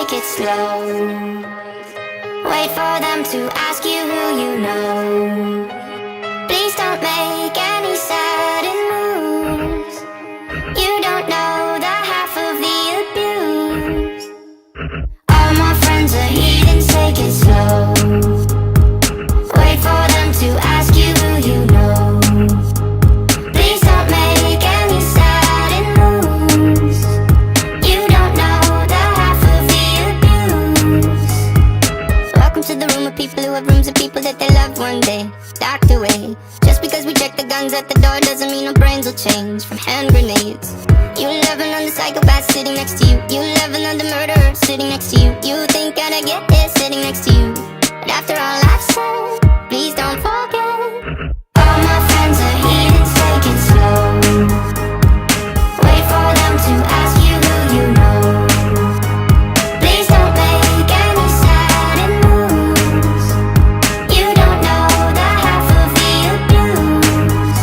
take it slow. Wait for them to ask you who you know. Please don't make any sudden moves. You don't know the half of the abuse. All my friends are heathens, take it slow. Wait for them to ask you who you know. Please don't make any sudden moves. You don't know the half of the abuse. Welcome to the room of people who have rooms of people that they love one day docked away. Just because we check the guns at the door doesn't mean our brains will change from hand grenades. You love another psychopath sitting next to you. You love another murderer sitting next to you. You think I'd get here sitting next to you. But after all I've said, please don't forget. All my friends are heathens, take it slow. Wait for them to ask you who you know. Please don't make any sudden moves. You don't know the half of the abuse.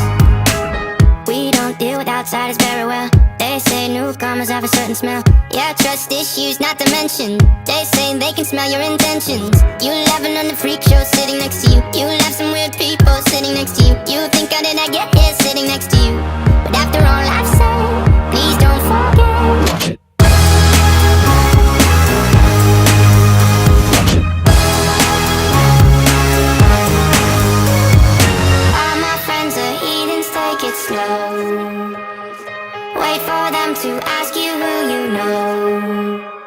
We don't deal with outsiders very well. They say newcomers have a certain smell. Yeah, trust issues not to mention. They say they can smell your intentions. You love another freak show sitting next to you. You love some weird people sitting next to you. You think I did not get here sitting next to you. But after all I've said, please don't forget. All my friends are heathens, take it slow. Wait for them to ask you who you know.